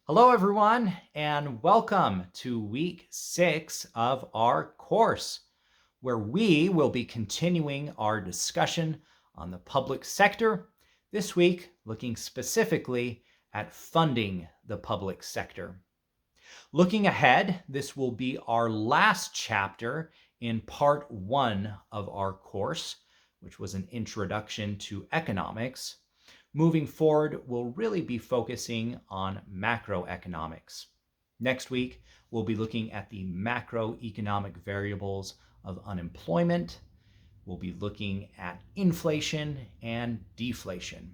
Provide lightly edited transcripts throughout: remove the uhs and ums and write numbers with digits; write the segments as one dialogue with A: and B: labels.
A: Hello, everyone, and welcome to week 6 of our course, where we will be continuing our discussion on the public sector. This week, looking specifically at funding the public sector. Looking ahead, this will be our last chapter in part 1 of our course, which was an introduction to economics. Moving forward, we'll really be focusing on macroeconomics. Next week, we'll be looking at the macroeconomic variables of unemployment. We'll be looking at inflation and deflation.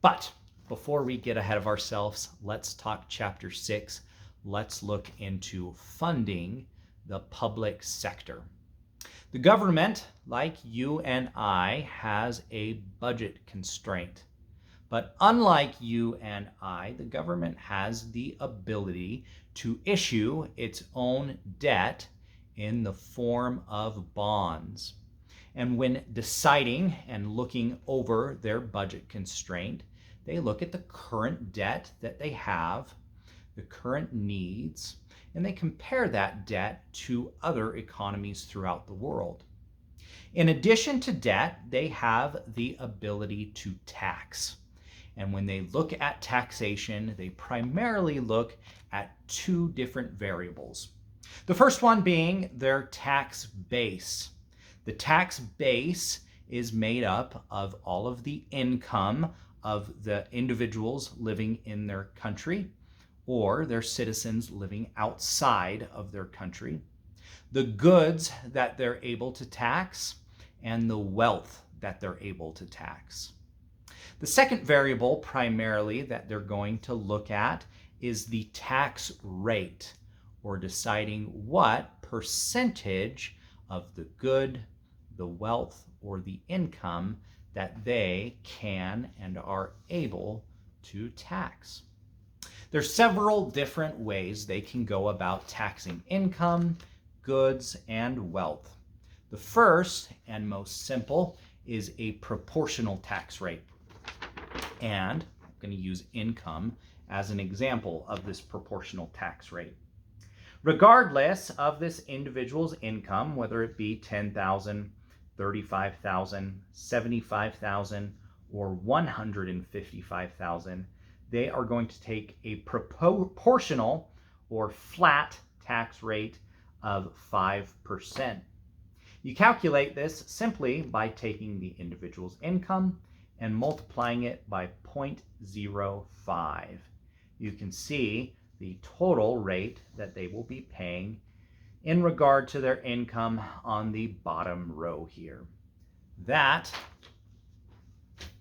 A: But before we get ahead of ourselves, let's talk chapter 6. Let's look into funding the public sector. The government, like you and I, has a budget constraint. But unlike you and I, the government has the ability to issue its own debt in the form of bonds. And when deciding and looking over their budget constraint, they look at the current debt that they have, the current needs, and they compare that debt to other economies throughout the world. In addition to debt, they have the ability to tax. And when they look at taxation, they primarily look at two different variables. The first one being their tax base. The tax base is made up of all of the income of the individuals living in their country or their citizens living outside of their country, the goods that they're able to tax, and the wealth that they're able to tax. The second variable primarily that they're going to look at is the tax rate, or deciding what percentage of the good, the wealth, or the income that they can and are able to tax. There's several different ways they can go about taxing income, goods, and wealth. The first and most simple is a proportional tax rate. And I'm going to use income as an example of this proportional tax rate. Regardless of this individual's income, whether it be $10,000, $35,000, $75,000, or $155,000, they are going to take a proportional or flat tax rate of 5%. You calculate this simply by taking the individual's income and multiplying it by 0.05. You can see the total rate that they will be paying in regard to their income on the bottom row here. That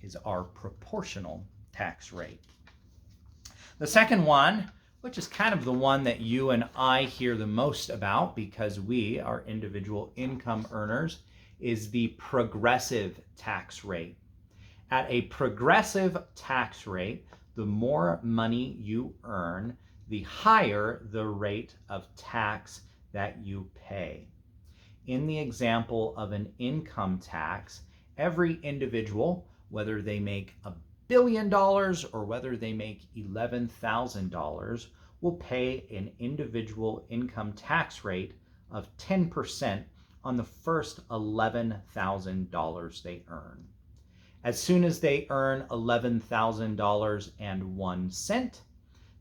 A: is our proportional tax rate. The second one, which is kind of the one that you and I hear the most about because we are individual income earners, is the progressive tax rate. At a progressive tax rate, the more money you earn, the higher the rate of tax that you pay. In the example of an income tax, every individual, whether they make $1 billion or whether they make $11,000, will pay an individual income tax rate of 10% on the first $11,000 they earn. As soon as they earn $11,000.01,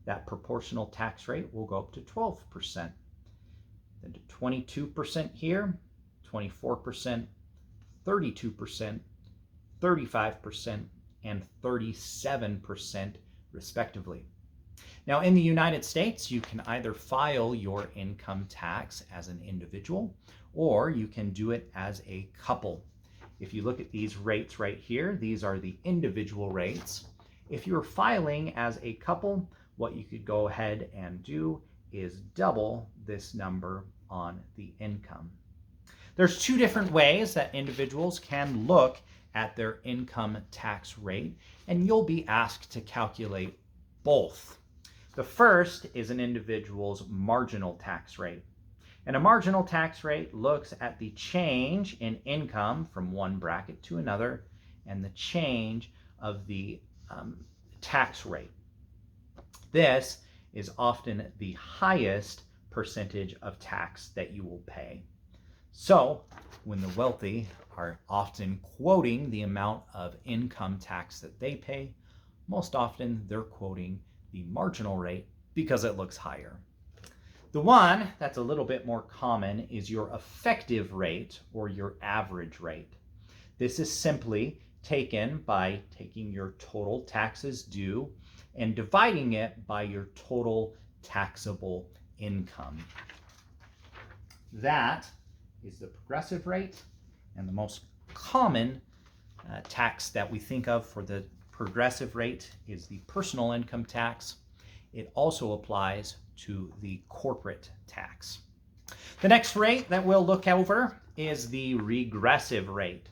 A: that proportional tax rate will go up to 12%. Then to 22% here, 24%, 32%, 35%, and 37% respectively. Now in the United States, you can either file your income tax as an individual or you can do it as a couple. If you look at these rates right here, these are the individual rates. If you're filing as a couple, what you could go ahead and do is double this number on the income. There's two different ways that individuals can look at their income tax rate, and you'll be asked to calculate both. The first is an individual's marginal tax rate. And a marginal tax rate looks at the change in income from one bracket to another and the change of the tax rate. This is often the highest percentage of tax that you will pay. So, when the wealthy are often quoting the amount of income tax that they pay, most often they're quoting the marginal rate because it looks higher. The one that's a little bit more common is your effective rate or your average rate. This is simply taken by taking your total taxes due and dividing it by your total taxable income. That is the progressive rate, and the most common tax that we think of for the progressive rate is the personal income tax. It also applies to the corporate tax. The next rate that we'll look over is the regressive rate.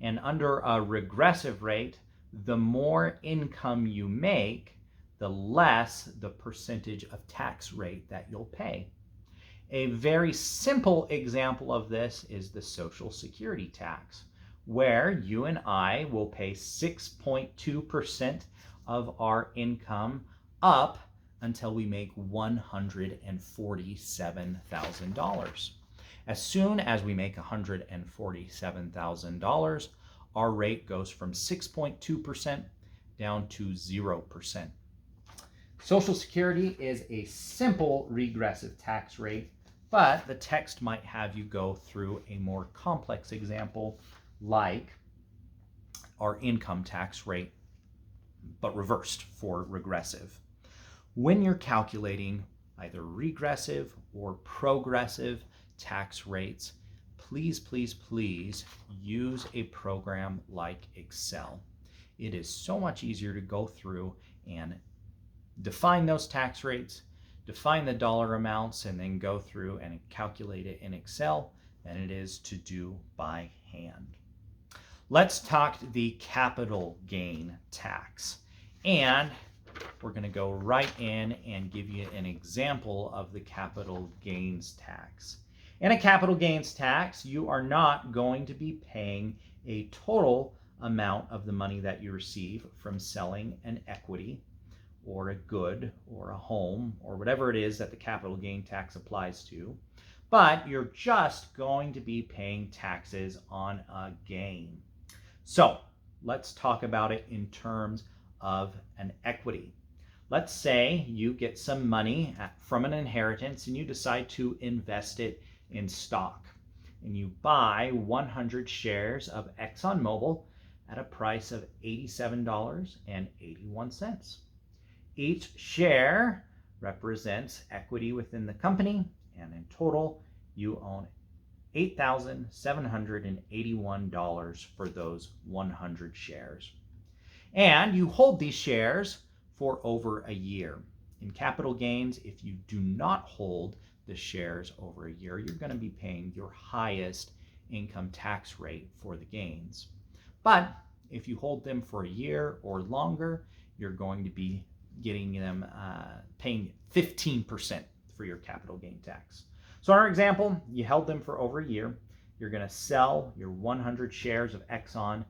A: And under a regressive rate, the more income you make, the less the percentage of tax rate that you'll pay. A very simple example of this is the Social Security tax, where you and I will pay 6.2% of our income up until we make $147,000. As soon as we make $147,000, our rate goes from 6.2% down to 0%. Social Security is a simple regressive tax rate, but the text might have you go through a more complex example like our income tax rate, but reversed for regressive. When you're calculating either regressive or progressive tax rates, please, please, please use a program like Excel. It is so much easier to go through and define those tax rates, define the dollar amounts, and then go through and calculate it in Excel than it is to do by hand. Let's talk the capital gain tax. And we're going to go right in and give you an example of the capital gains tax. In a capital gains tax, you are not going to be paying a total amount of the money that you receive from selling an equity or a good or a home or whatever it is that the capital gain tax applies to, but you're just going to be paying taxes on a gain. So let's talk about it in terms of an equity. Let's say you get some money from an inheritance and you decide to invest it in stock. And you buy 100 shares of ExxonMobil at a price of $87.81. Each share represents equity within the company, and in total, you own $8,781 for those 100 shares. And you hold these shares for over a year. In capital gains, if you do not hold the shares over a year, you're going to be paying your highest income tax rate for the gains. But if you hold them for a year or longer, you're going to be getting them paying 15% for your capital gain tax. So in our example, you held them for over a year. You're going to sell your 100 shares of Exxon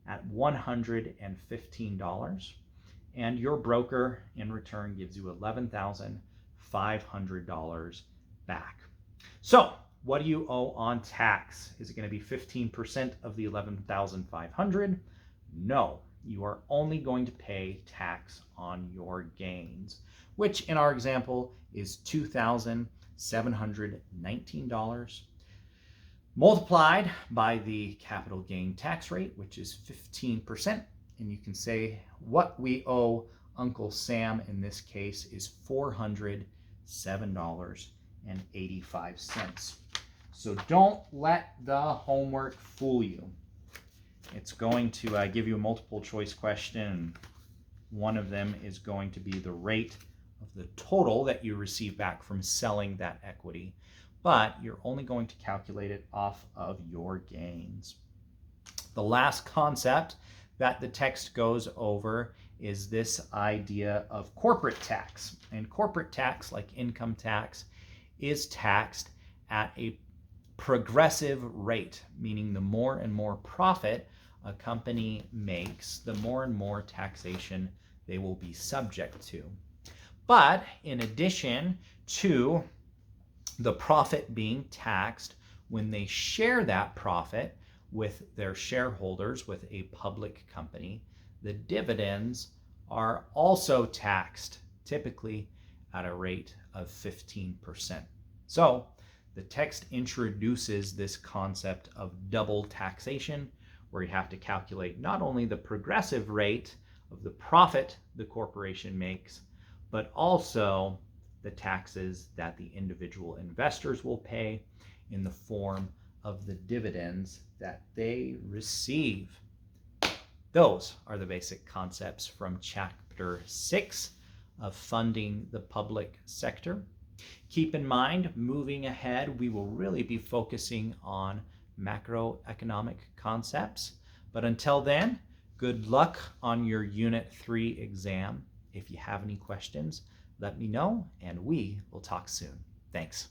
A: at $115, and your broker in return gives you $11,500 back. So what do you owe on tax? Is it going to be 15% of the $11,500? No, you are only going to pay tax on your gains, which in our example is $2,719 multiplied by the capital gain tax rate, which is 15%. And you can say what we owe Uncle Sam in this case is $407.85. So don't let the homework fool you. It's going to give you a multiple choice question. One of them is going to be the rate of the total that you receive back from selling that equity, but you're only going to calculate it off of your gains. The last concept that the text goes over is this idea of corporate tax. And corporate tax, like income tax, is taxed at a progressive rate, meaning the more and more profit a company makes, the more and more taxation they will be subject to. But in addition to the profit being taxed when they share that profit with their shareholders with a public company, the dividends are also taxed, typically at a rate of 15%. So the text introduces this concept of double taxation, where you have to calculate not only the progressive rate of the profit the corporation makes, but also the taxes that the individual investors will pay in the form of the dividends that they receive. Those are the basic concepts from Chapter 6 of Funding the Public Sector. Keep in mind, moving ahead, we will really be focusing on macroeconomic concepts. But until then, good luck on your Unit 3 exam. If you have any questions, let me know, and we will talk soon. Thanks.